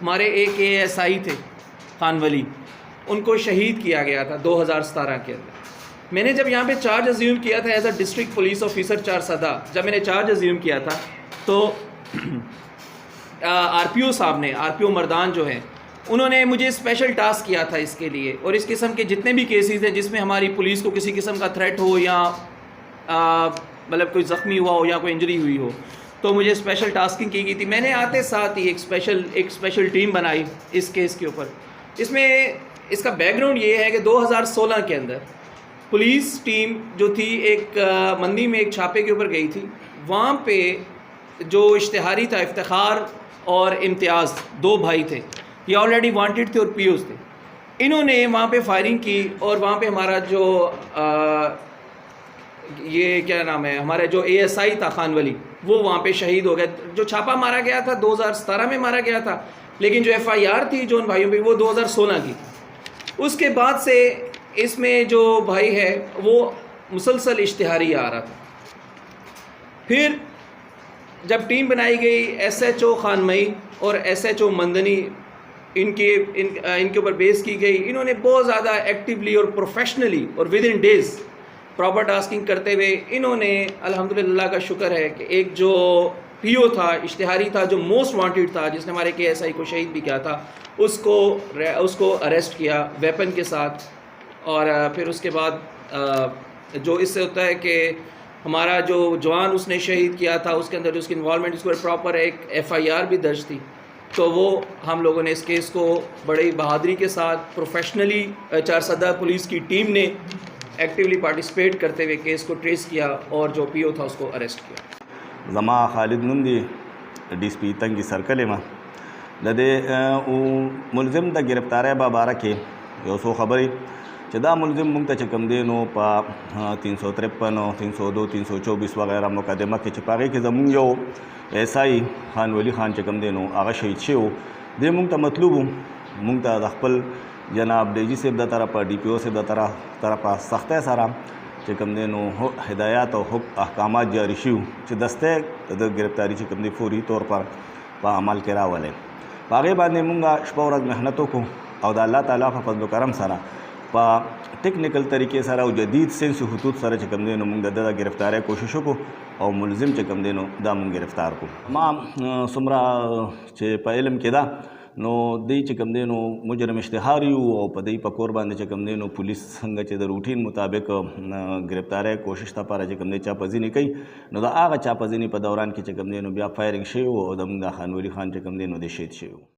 हमारे एक ASI थे खान वली, उनको शहीद किया गया था 2017 के अंदर। मैंने जब यहाँ पे चार्ज अज्यूम किया था as a district police officer Charsadda, जब मैंने चार्ज अज्यूम किया था तो RPO साहब ने, RPO मर्दान जो हैं, उन्होंने मुझे स्पेशल टास्क किया था इसके लिए। और इस किस्म के जितने भी केसेस हैं जिसमें हमारी पुलिस को किसी किस्म का थ्रेट हो या मतलब कोई ज़ख्मी हुआ हो या कोई इंजरी हुई हो, तो मुझे स्पेशल टास्किंग की गई थी। मैंने आते साथ ही एक स्पेशल टीम बनाई इस केस के ऊपर। इसमें इसका बैकग्राउंड ये है कि 2016 के अंदर पुलिस टीम जो थी एक मंदी में एक छापे के ऊपर गई थी। वहाँ पे जो इश्तिहारी था, इफ्तिखार और इम्तियाज़, दो भाई थे, ये ऑलरेडी वांटेड थे और POs थे। इन्होंने वहाँ पे फायरिंग की और वहाँ पे हमारा जो ये क्या नाम है, हमारा जो ASI था खान वली, वो वहाँ पे शहीद हो गया। जो छापा मारा गया था 2017 में मारा गया था, लेकिन जो FIR थी जो उन भाइयों पे वो 2016 की थी। उसके बाद से इसमें जो भाई है वो मुसलसल इश्तिहारी आ रहा था। फिर जब टीम बनाई गई, SHO खानमई और SHO मंदनी इनके ऊपर बेस की गई। इन्होंने बहुत ज़्यादा एक्टिवली और प्रोफेशनली और with in days proper tasking करते हुए इन्होंने, अल्हम्दुलिल्लाह का शुक्र है कि एक जो PO था, इश्तिहारी था, जो मोस्ट वांटेड था, जिसने हमारे KSI को शहीद भी किया था, उसको अरेस्ट किया वेपन के साथ। और फिर उसके बाद जो इससे होता है कि हमारा जो जवान उसने शहीद किया था, उसके अंदर जो उसकी इन्वॉल्वमेंट, उसके ऊपर प्रॉपर एक FIR भी दर्ज थी। तो वो हम लोगों ने इस केस को बड़ी बहादुरी के साथ प्रोफेशनली चारसदा पुलिस की टीम ने एक्टिवली पार्टिसिपेट करते हुए केस को ट्रेस किया और जो PO था उसको अरेस्ट किया। जमा खालिद नंदी DSP तंगी सर्कल में लदे मुलजिम द गिरफ्तार बाबारा के यो सो खबरी चदा मुलजिम मुंग चकम दे नो पा 353 302 324 वगैरह मुकदमा के चपागे के जमुंग यो SI खान वली खान चकम दे नो आगा शहीद छे दे मुंग मतलूब मुंग दखपल जनाब DG से द तरफ DPO से द तरफ सख्त सारा चकम दे नो हिदायत और अहकाम जारी शिव च दस्ते द गिरफ्तारी चकम दे फौरी तौर पर पा अमल के रावले बागे बाद ने मुंगा शपौरत मेहनतों को और अल्लाह ताला का फजल करम सारा पा टेक्निकल तरीके सारा और जदीद सेंस हुतूत सारा चकम दे नो मुंग द गिरफ्तार कोशिशों को और मुलजिम चकम दे नो दा मुंग गिरफ्तार को मां सुमरा चे पा इल्म के दा नो दी चकम दे नो मुजरम इश्तिहारी और पदई पकोर बांधे चकम दे नो पुलिस संग चे द रूटीन मुताबिक गिरफ्तार कोशिश था पारा चकम दे चापजीनी कई नो दा आगा चापजीनी पर दौरान के चकम दे नो बिया फायरिंग शे और दमगा खान वली खान चकम दे नो दे शहीद शे।